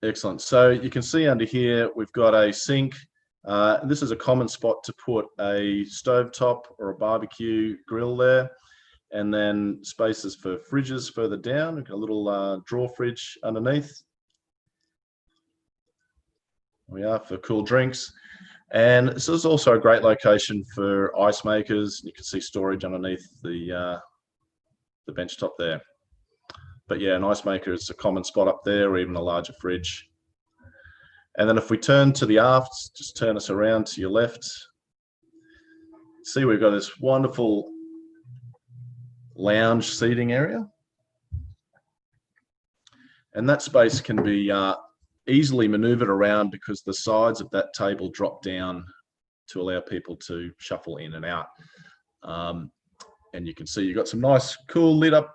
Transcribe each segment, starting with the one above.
Excellent. So you can see under here, we've got a sink. This is a common spot to put a stovetop or a barbecue grill there. And then spaces for fridges further down. We've got a little drawer fridge underneath. We are for cool drinks. And this is also a great location for ice makers. You can see storage underneath the bench top there. But yeah, an ice maker is a common spot up there, or even a larger fridge. And then if we turn to the aft, just turn us around to your left. See, we've got this wonderful lounge seating area. And that space can be easily maneuvered around because the sides of that table drop down to allow people to shuffle in and out. And you can see you've got some nice, cool lit up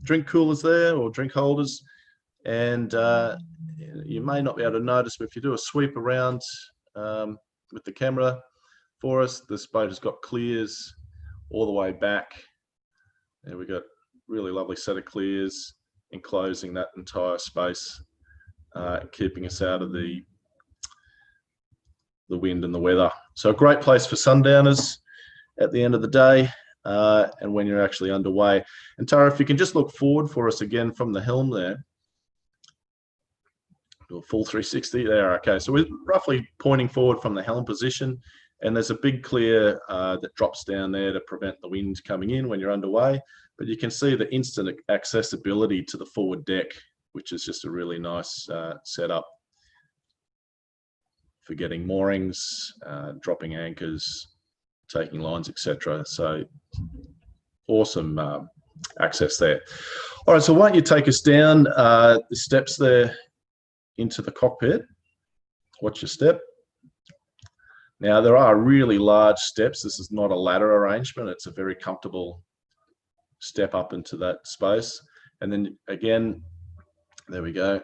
drink coolers there, or drink holders. And you may not be able to notice, but if you do a sweep around with the camera for us, this boat has got clears all the way back. And we've got really lovely set of clears enclosing that entire space, keeping us out of the wind and the weather. So a great place for sundowners at the end of the day, and when you're actually underway. And Tara, if you can just look forward for us again from the helm there. Do a full 360 there. Okay, so we're roughly pointing forward from the helm position, and there's a big clear that drops down there to prevent the wind coming in when you're underway. But you can see the instant accessibility to the forward deck, which is just a really nice setup for getting moorings, dropping anchors, taking lines, etc. So awesome access there. All right, so why don't you take us down the steps there into the cockpit. Watch your step. Now, there are really large steps. This is not a ladder arrangement. It's a very comfortable step up into that space. And then again, there we go.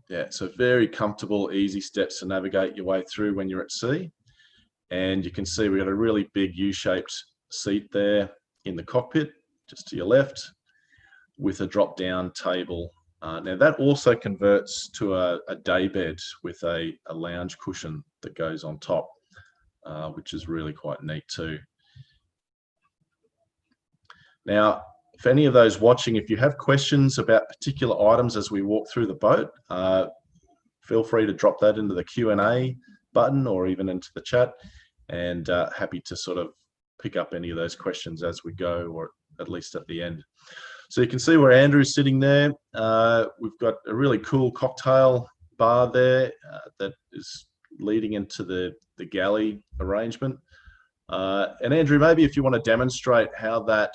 Yeah, so very comfortable, easy steps to navigate your way through when you're at sea. And you can see we've got a really big U-shaped seat there in the cockpit, just to your left, with a drop-down table. Now that also converts to a day bed with a lounge cushion that goes on top, which is really quite neat too. Now, for any of those watching, if you have questions about particular items as we walk through the boat, feel free to drop that into the Q&A button or even into the chat, and happy to sort of pick up any of those questions as we go, or at least at the end. So you can see where Andrew's sitting there. We've got a really cool cocktail bar there that is leading into the galley arrangement. And Andrew, maybe if you want to demonstrate how that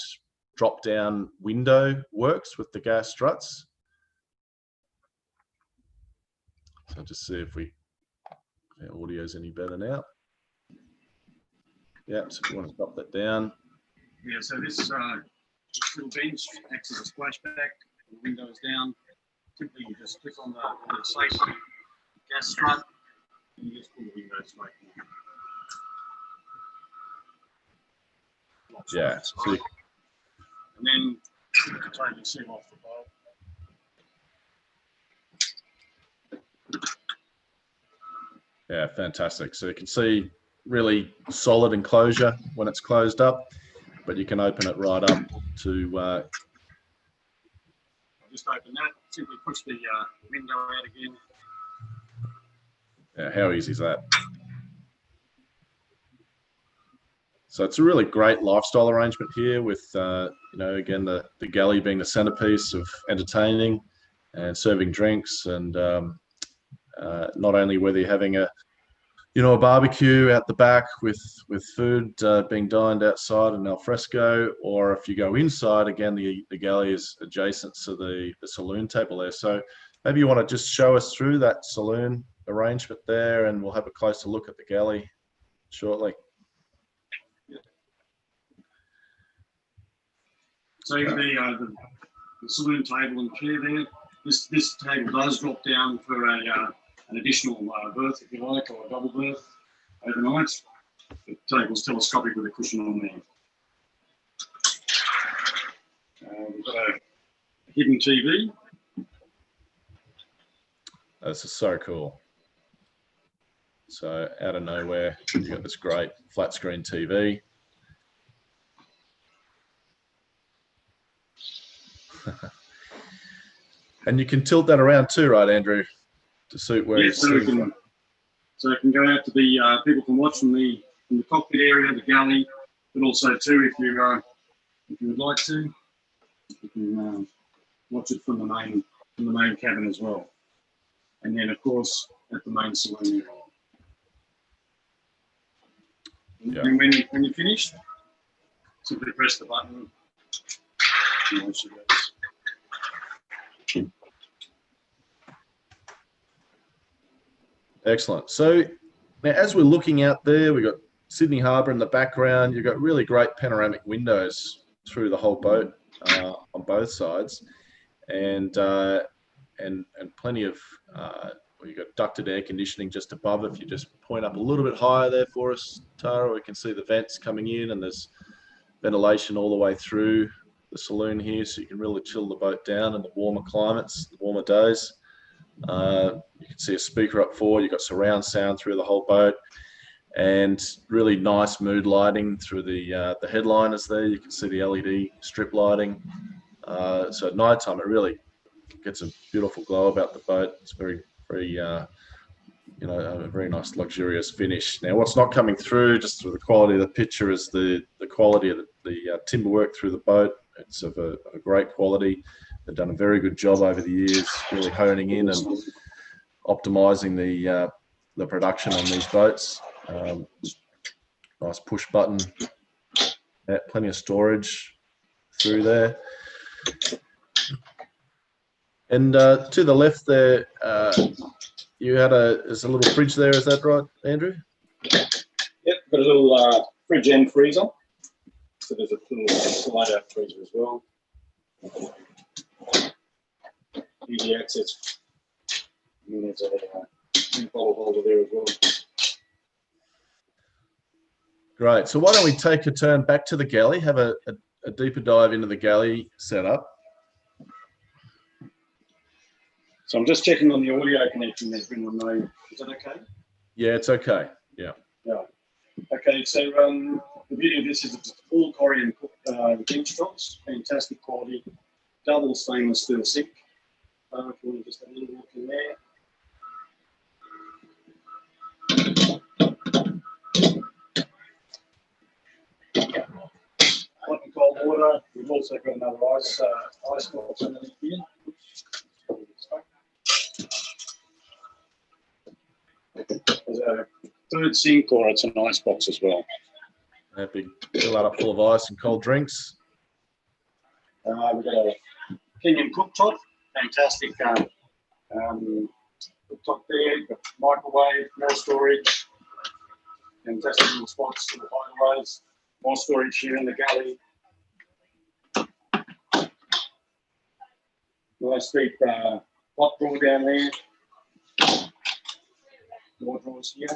drop-down window works with the gas struts. So I'll just see if our audio's any better now. Yeah, so if you want to drop that down. Yeah, so this little bench acts as a splashback. The window is down. Simply you just click on the safe gas strut and you just pull the window straight in. Yeah. So and then you can take your sieve off the bowl. Yeah, fantastic. So you can see really solid enclosure when it's closed up, but you can open it right up to... I'll just open that, simply push the window out again. Yeah, how easy is that? So it's a really great lifestyle arrangement here with, you know, again, the galley being the centerpiece of entertaining and serving drinks, and not only whether you're having a barbecue out the back with food being dined outside and al fresco, or if you go inside, again, the galley is adjacent to the saloon table there. So maybe you want to just show us through that saloon arrangement there, and we'll have a closer look at the galley shortly. So the saloon table and chair there, this table does drop down for an additional berth, if you like, or a double berth overnight. The table's telescopic with a cushion on there. We've got a hidden TV. This is so cool. So out of nowhere, you've got this great flat screen TV. And you can tilt that around too, right, Andrew, to suit where you're sitting. So it can go out to the people can watch from the cockpit area, the galley, but also too if you would like to, you can watch it from the main cabin as well. And then of course at the main saloon area. Yeah. And when you're finished, simply press the button. And once you go. Excellent. So now as we're looking out there, we've got Sydney Harbour in the background. You've got really great panoramic windows through the whole boat on both sides, and plenty of you've got ducted air conditioning just above. If you just point up a little bit higher there for us, Tara, we can see the vents coming in, and there's ventilation all the way through the saloon here, so you can really chill the boat down in the warmer climates, the warmer days. You can see a speaker up forward. You've got surround sound through the whole boat, and really nice mood lighting through the headliners there. You can see the LED strip lighting. So at night time, it really gets a beautiful glow about the boat. It's very, very, a very nice luxurious finish. Now, what's not coming through just through the quality of the picture is the quality of the timber work through the boat. It's of a great quality. They've done a very good job over the years, really honing in and optimizing the production on these boats. Nice push button, plenty of storage through there. And to the left there, you had there's a little fridge there, is that right, Andrew? Yep, got a little fridge and freezer. So there's a little slider freezer as well. Easy access. And there's a bottle holder there as well. Great. So why don't we take a turn back to the galley, have a deeper dive into the galley setup. So I'm just checking on the audio connection there, Brendan. Is that okay? Yeah, it's okay. Yeah. Yeah. Okay, so the beauty of this is it's all Corian bench tops, fantastic quality, double stainless steel sink. If you want to just have a little look in there. Hot and cold water. We've also got another ice box underneath here. There's a third sink, or it's an ice box as well. That big fill that up full of ice and cold drinks. We've got a Kenyan cooktop, fantastic cooktop there. Got microwave, more storage, fantastic little spots for the hideaways, more storage here in the galley. Nice deep hot drawer down there. More drawers here.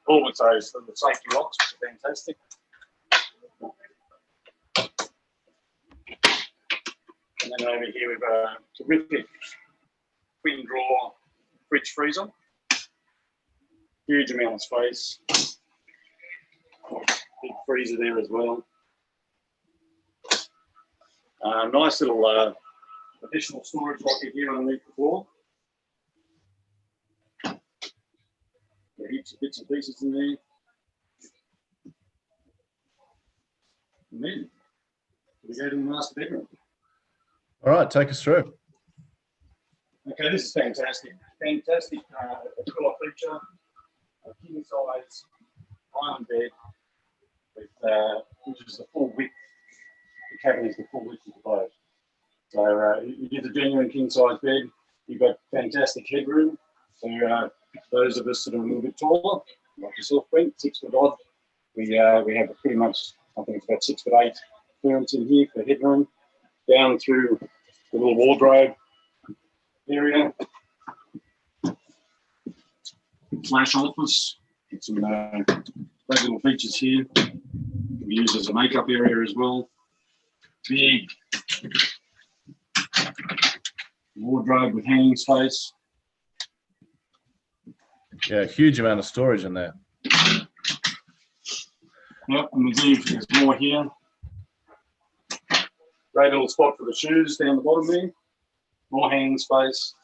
All with those the safety locks, which are fantastic. And then over here we've got a terrific twin drawer fridge freezer. Huge amount of space. Big freezer there as well. Nice little additional storage locker here underneath the floor. Heaps of bits and pieces in there. And then we go to the master bedroom. All right, take us through. Okay, this is fantastic. Fantastic Aquila feature. A king size island bed with which is the full width. The cabin is the full width of the boat. So you get a genuine king size bed. You've got fantastic headroom. So those of us that are a little bit taller, like yourself, Brent, 6 foot odd, we have pretty much, I think it's about 6'8" clearance in here for headroom. Down through the little wardrobe area. Flash office. Get some great little features here. Can be used as a makeup area as well. Big wardrobe with hanging space. Yeah, huge amount of storage in there. Yep, and there's more here. Great little spot for the shoes down the bottom there. More hanging space.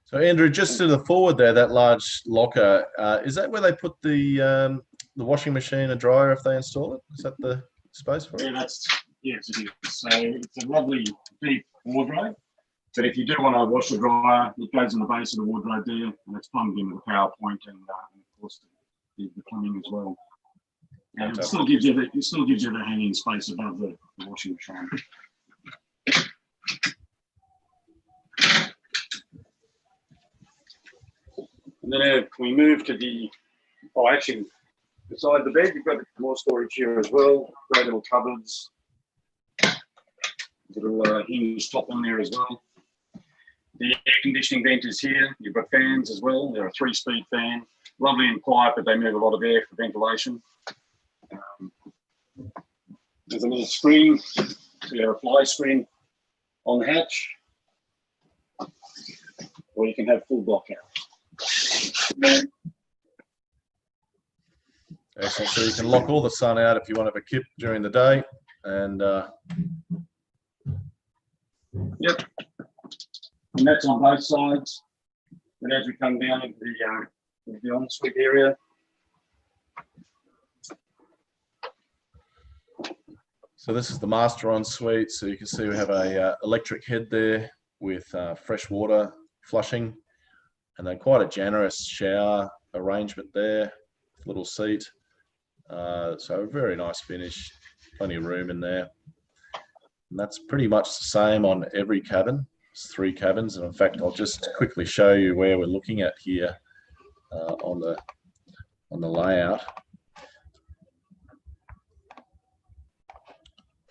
So Andrew, just to the forward there, that large locker, is that where they put the washing machine and dryer if they install it? Is that the space for it? Yeah, yes, it is. So it's a lovely deep wardrobe. But if you do want to wash the dryer, it goes in the base of the wardrobe there, and it's plumbed in with the power point and of course the plumbing as well. And it still gives you the hanging space above the washing machine. And then we move to beside the bed, you've got more storage here as well. Great little cupboards. Little hinge top on there as well. The air conditioning vent is here. You've got fans as well. They're a 3-speed fan. Lovely and quiet, but they move a lot of air for ventilation. There's a little screen. So you have a fly screen on the hatch. Or you can have full block out. Excellent. So you can lock all the sun out if you want to have a kip during the day. And yep. And that's on both sides. And as we come down into the ensuite area, so this is the master ensuite. So you can see we have a electric head there with fresh water flushing, and then quite a generous shower arrangement there, little seat. So a very nice finish, plenty of room in there. And that's pretty much the same on every cabin. It's 3 cabins, and in fact, I'll just quickly show you where we're looking at here on the layout.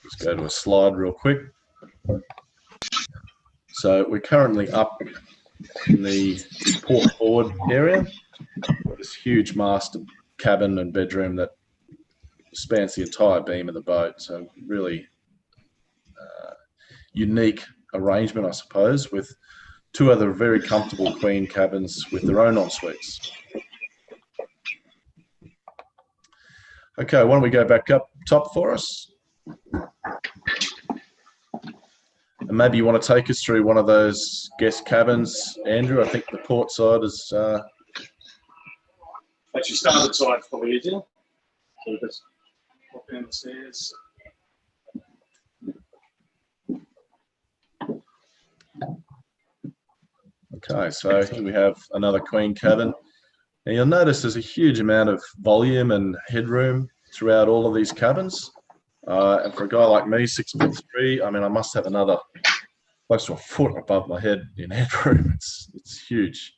Just go to a slide real quick. So we're currently up in the port forward area, this huge master cabin and bedroom that spans the entire beam of the boat. So really unique arrangement, I suppose, with 2 other very comfortable queen cabins with their own en-suites. Okay, why don't we go back up top for us? And maybe you want to take us through one of those guest cabins, Andrew. I think the port side is... Actually, starboard side's probably easier. So just pop down the stairs. Okay, so here we have another queen cabin. Now you'll notice there's a huge amount of volume and headroom throughout all of these cabins. And for a guy like me, 6'3", I mean, I must have another close to a foot above my head in headroom. It's huge.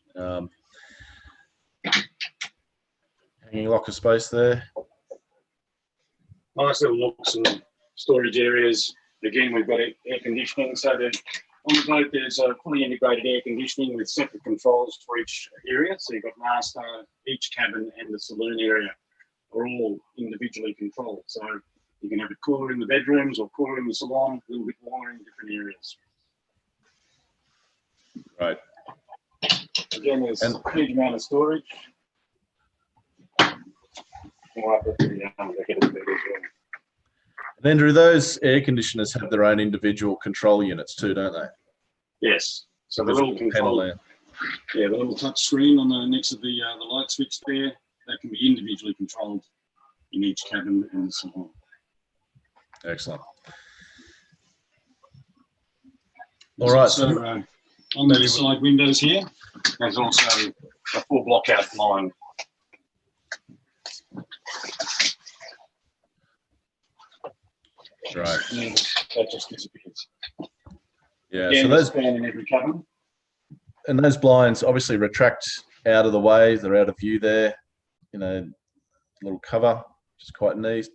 Hanging locker space there. Nice little looks and storage areas. Again, we've got air conditioning. So on the boat, there's a fully integrated air conditioning with separate controls for each area. So you've got master, each cabin, and the saloon area are all individually controlled. So you can have it cooler in the bedrooms or cooler in the salon, a little bit warmer in different areas. Right. Again, there's a huge amount of storage. Right at the head of the bed as well. And Andrew, those air conditioners have their own individual control units too, don't they? Yes. So the little control, the little touch screen on the next to the light switch there, that can be individually controlled in each cabin and so on. Excellent. All right. So on the side windows here, there's also a full block out line. Right. And that just disappears. Yeah. Again, so those fan in every cabin. And those blinds obviously retract out of the way. They're out of view there. You know, little cover, which is quite neat.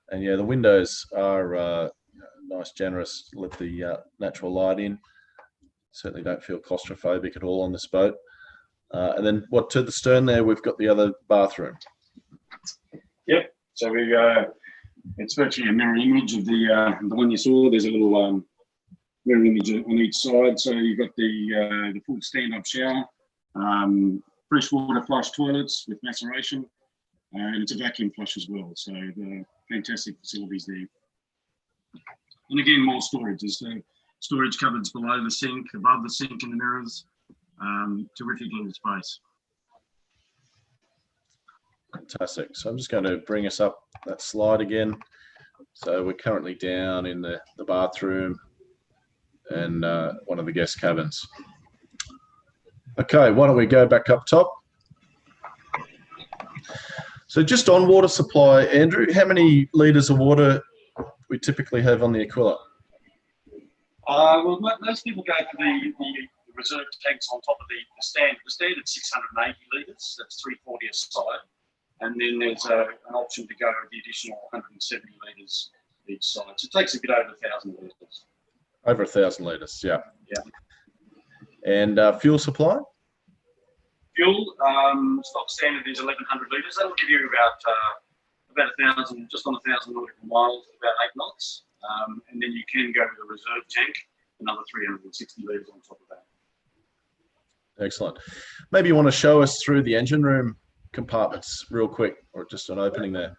And yeah, the windows are nice, generous. Let the natural light in. Certainly don't feel claustrophobic at all on this boat. And then what to the stern there, we've got the other bathroom. Yep. So it's virtually a mirror image of the one you saw. There's a little mirror image on each side. So you've got the full stand-up shower, freshwater flush toilets with maceration, and it's a vacuum flush as well. So the fantastic facilities there. And again, more storage. There's storage cupboards below the sink, above the sink in the mirrors. Terrific little space. Fantastic. So I'm just going to bring us up that slide again. So we're currently down in the bathroom and one of the guest cabins. Okay, why don't we go back up top? So just on water supply, Andrew, how many litres of water we typically have on the Aquila? Well, most people go for the reserve tanks on top of the standard. The standard 680 litres, that's 340 a side. And then there's an option to go with the additional 170 litres each side. So it takes a bit over 1,000 litres. Over 1,000 litres, yeah. Yeah. And fuel supply? Fuel, stock standard is 1,100 litres. That'll give you about 1,000, just on 1,000 nautical miles, about 8 knots. And then you can go with a reserve tank, another 360 litres on top of that. Excellent. Maybe you want to show us through the engine room compartments real quick, or just an opening there.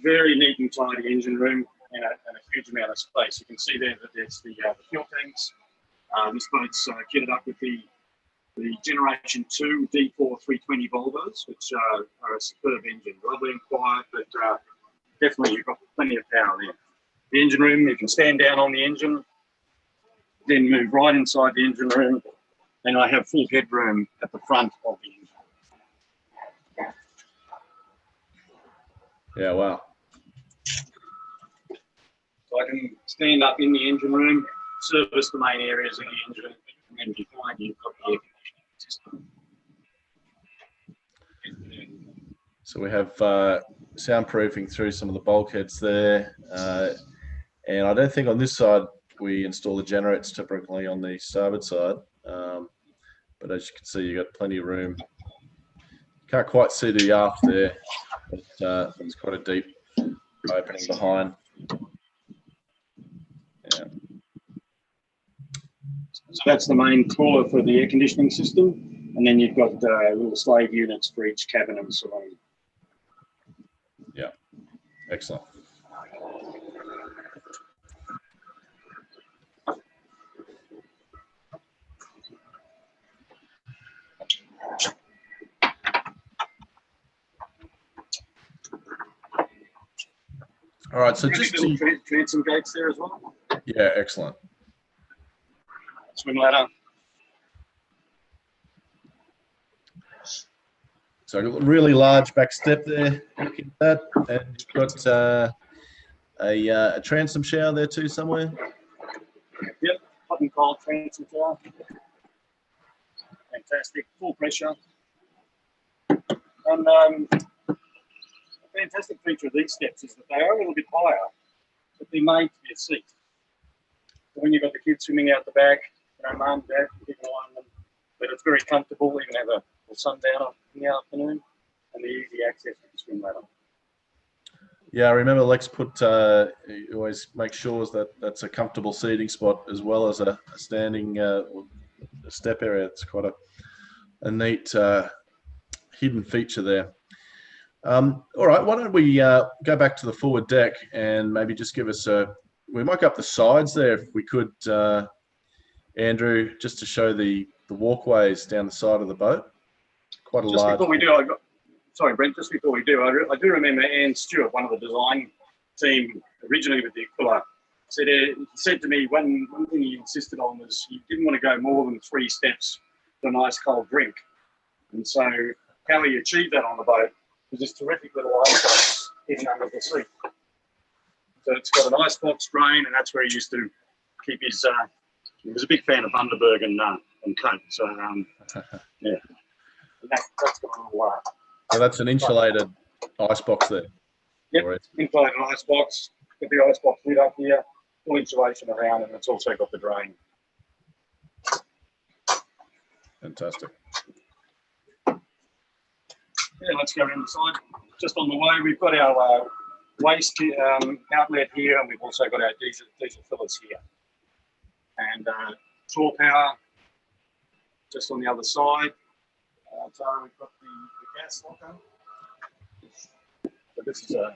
Very neat and tidy engine room and a huge amount of space. You can see there that there's the fuel tanks. This boat's kitted up with the Generation 2 D4 320 Volvos, which are a superb engine. Lovely and quiet, but definitely you've got plenty of power there. The engine room, you can stand down on the engine, then move right inside the engine room, and I have full headroom at the front of the engine. Yeah, wow. So I can stand up in the engine room, service the main areas of the engine, and then behind you've got the air conditioning system. So we have soundproofing through some of the bulkheads there. And I don't think on this side we install the generators typically on the starboard side. But as you can see, you've got plenty of room. Can't quite see the aft there, but it's quite a deep opening behind. Yeah. So that's the main cooler for the air conditioning system. And then you've got little slave units for each cabin and saloon. Yeah, excellent. All right, so just little transom gates there as well. Yeah, excellent. Swim ladder. So a really large back step there. Look at that, and you've got a transom shower there too somewhere. Yep, hot and cold transom shower. Fantastic, full pressure. And a fantastic feature of these steps is that they are a little bit higher, but they're made to be a seat. So when you've got the kids swimming out the back, you know, mum, dad, keep an eye on them, but it's very comfortable. You can have a sundowner in the afternoon, and the easy access to the swim ladder. Yeah, I remember Lex put, he always makes sure that that's a comfortable seating spot as well as a standing step area. It's quite a neat hidden feature there. All right, why don't we go back to the forward deck and maybe just give us we might go up the sides there if we could, Andrew, just to show the walkways down the side of the boat. Quite a just large. Before we do, sorry, Brent, just before we do, I do remember Anne Stewart, one of the design team originally with the Aquila, said to me one thing he insisted on was he didn't want to go more than 3 steps for a nice cold drink. And so how he achieved that on the boat was this terrific little ice hidden under the seat. So it's got an icebox drain, and that's where he used to keep his. He was a big fan of Bundaberg and Coke. So yeah, and that's got a little So that's an insulated ice box there. Yep, Or insulated ice box. Got the ice box lid up here, full insulation around, and it's also got the drain. fantastic. Yeah, let's go around the side. Just on the way, we've got our waste outlet here, and we've also got our diesel fillers here. And shore power just on the other side. So we've got the gas locker. So this is a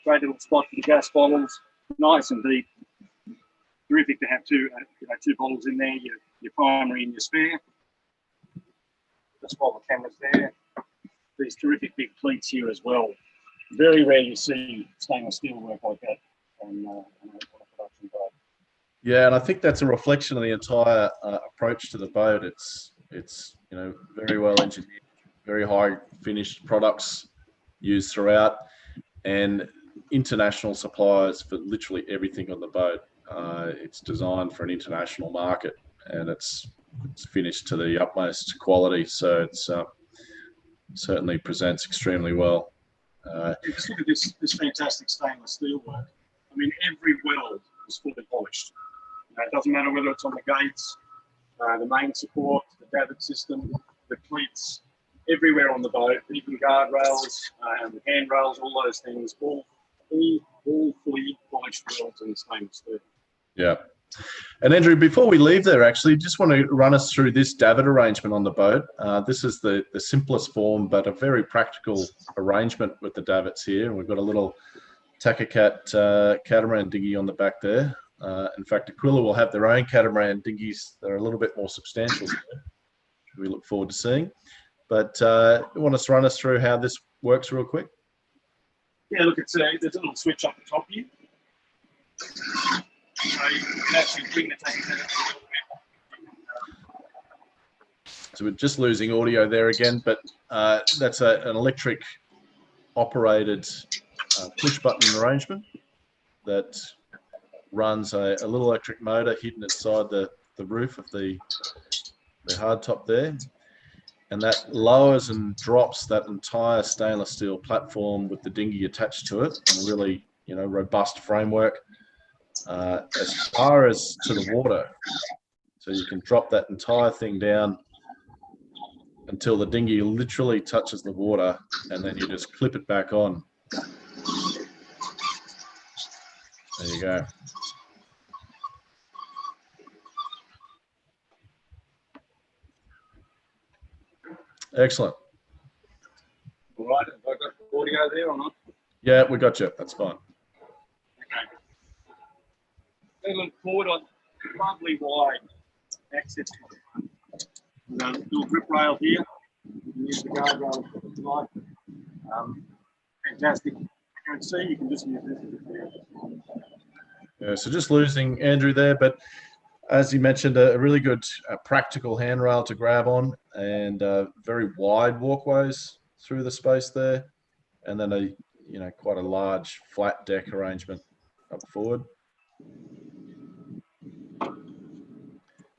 great little spot for the gas bottles, nice and deep. Terrific to have two bottles in there, your primary and your spare. Just while the camera's there. These terrific big pleats here as well. Very rare you see stainless steel work like that on a production boat. Yeah, and I think that's a reflection of the entire approach to the boat. It's you know, very well engineered, very high finished products used throughout, and international suppliers for literally everything on the boat. It's designed for an international market, and it's finished to the utmost quality. So it's certainly presents extremely well. Just look at this fantastic stainless steel work. I mean, every weld is fully polished. It doesn't matter whether it's on the gates, the main support, the Dabit system, the cleats, everywhere on the boat, even guardrails, the handrails, all those things, all fully polished welds in stainless steel. Yeah. And Andrew, before we leave there, actually, just want to run us through this Davin arrangement on the boat. This is the simplest form, but a very practical arrangement with the davits here. And we've got a little Tacacat catamaran dinghy on the back there. In fact, Aquila will have their own catamaran dinghies. They're a little bit more substantial, we look forward to seeing. But you want to run us through how this works real quick? Yeah, look, there's a little switch up the top here. So you can actually bring the Tacacat. So we're just losing audio there again, but that's an electric operated push button arrangement that runs a little electric motor hidden inside the roof of the hardtop there, and that lowers and drops that entire stainless steel platform with the dinghy attached to it, and a really, you know, robust framework as far as to the water. So you can drop that entire thing down until the dinghy literally touches the water, and then you just clip it back on. There you go. Excellent. All right, have I got audio there or not? Yeah, we got you. That's fine. Okay. Then look forward on lovely wide access point. There's a little grip rail here. You can use the guardrail if you like. Fantastic. You can see, you can just use this. Yeah, so just losing Andrew there, but as you mentioned, a really good practical handrail to grab on, and very wide walkways through the space there, and then quite a large flat deck arrangement up forward.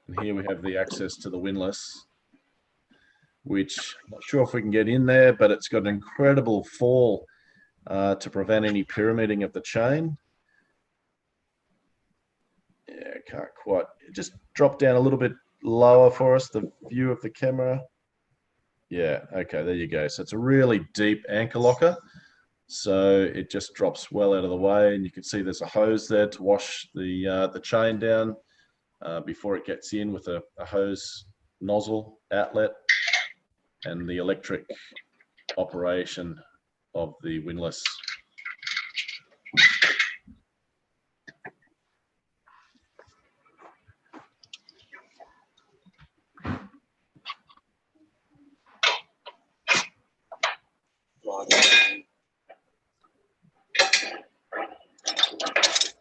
And here we have the access to the windlass, which I'm not sure if we can get in there, but it's got an incredible fall to prevent any pyramiding of the chain. Yeah, can't quite. Just drop down a little bit lower for us, the view of the camera. Yeah, okay, there you go. So it's a really deep anchor locker. So it just drops well out of the way, and you can see there's a hose there to wash the chain down before it gets in with a hose nozzle outlet, and the electric operation of the windlass.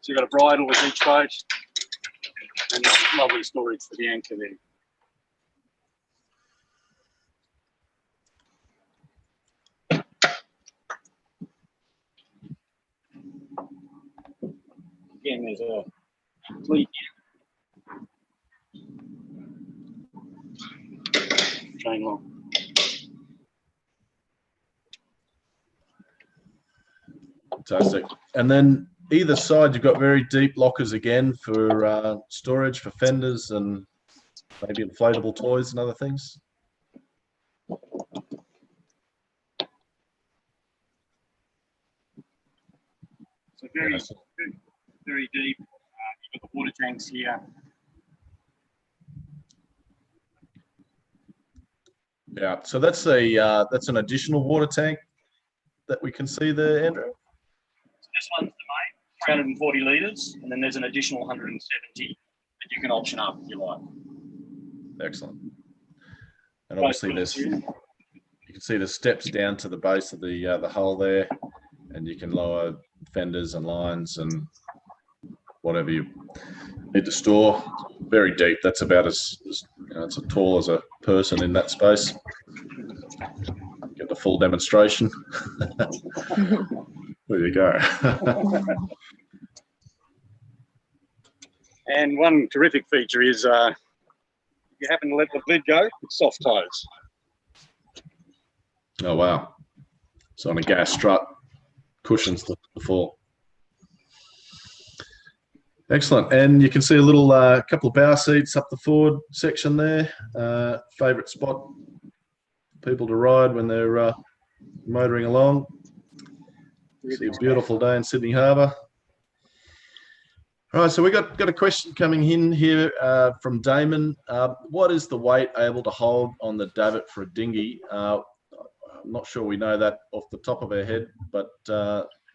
So you've got a bridle with each boat, and lovely storage for the anchor there. Again, there's a cleat chain lock. Fantastic. And then either side, you've got very deep lockers again for storage for fenders and maybe inflatable toys and other things. So very deep. You've got the water tanks here. Yeah, so that's an additional water tank that we can see there, Andrew. So this one's the main, 340 litres, and then there's an additional 170 that you can option up if you like. Excellent. And obviously you can see the steps down to the base of the hull there, and you can lower fenders and lines and whatever you need to store. Very deep. That's about as it's as tall as a person in that space. Get the full demonstration. There you go. And one terrific feature is if you happen to let the lid go, it's soft toes. Oh wow! So on a gas strut, cushions the fall. Excellent, and you can see a little couple of bow seats up the forward section there. Favourite spot for people to ride when they're motoring along. See a beautiful day in Sydney Harbour. All right, so we got a question coming in here from Damon. What is the weight able to hold on the Dabit for a dinghy? I'm not sure we know that off the top of our head, but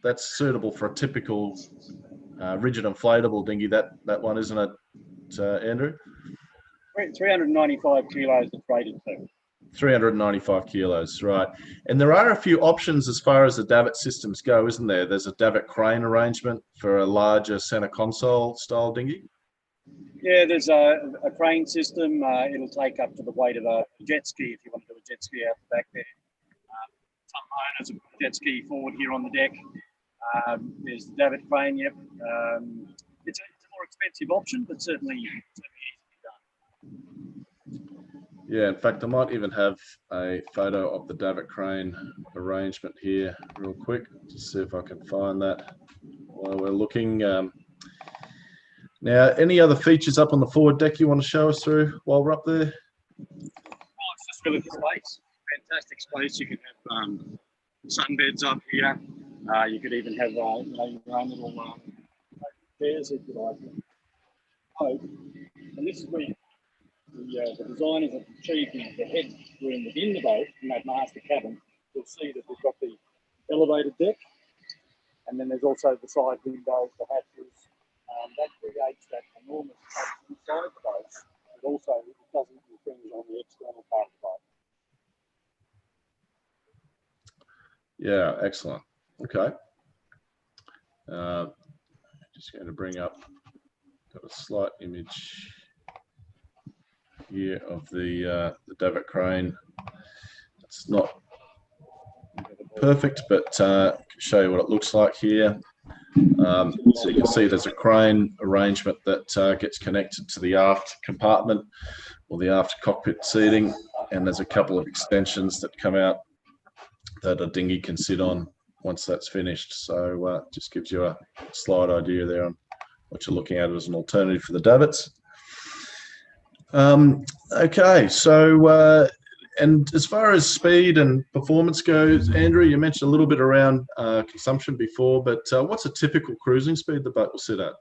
that's suitable for a typical rigid inflatable dinghy. That one, isn't it, Andrew? 395 kilos it's rated to. 395 kilos, right. And there are a few options as far as the Dabit systems go, isn't there? There's a Dabit crane arrangement for a larger center console style dinghy. Yeah, there's a crane system. It'll take up to the weight of a jet ski if you want to do a jet ski out the back there. Some owners have put a jet ski forward here on the deck. There's the Davit crane, yep. It's a more expensive option, but certainly easy to be done. Yeah, in fact, I might even have a photo of the Davit crane arrangement here real quick to see if I can find that while we're looking. Now, any other features up on the forward deck you want to show us through while we're up there? Oh, it's just really the space. Fantastic space. You can have sunbeds up here. You could even have your own little chairs if you like. Oh, and this is where the designers have achieved the head room within the boat in that master cabin. You'll see that we've got the elevated deck, and then there's also the side windows, the hatches. That creates that enormous space inside the boat, but also it doesn't infringe on the external part of the boat. Yeah, excellent. Okay. Just going to bring up, got a slight image here of the Davit crane. It's not perfect, but show you what it looks like here. So you can see there's a crane arrangement that gets connected to the aft compartment or the aft cockpit seating, and there's a couple of extensions that come out that a dinghy can sit on once that's finished. So just gives you a slight idea there on what you're looking at as an alternative for the Davits. Okay, so and as far as speed and performance goes, Andrew, you mentioned a little bit around consumption before, but what's a typical cruising speed the boat will sit at?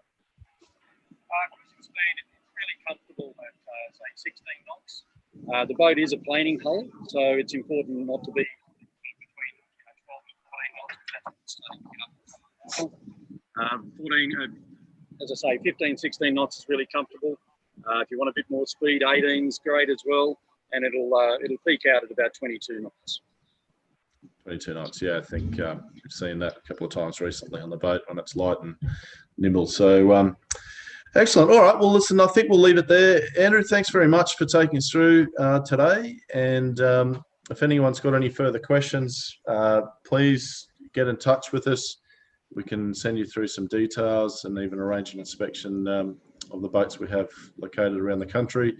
Cruising speed is really comfortable at say 16 knots. The boat is a planing hull, so it's important not to be between 12 and 14 knots. 14, as I say, 15, 16 knots is really comfortable. If you want a bit more speed, 18 is great as well, and it'll peak out at about 22 knots. 22 knots, yeah. I think we've seen that a couple of times recently on the boat when it's light and nimble. So excellent. All right. Well, listen, I think we'll leave it there. Andrew, thanks very much for taking us through today. And if anyone's got any further questions, please get in touch with us. We can send you through some details and even arrange an inspection of the boats we have located around the country.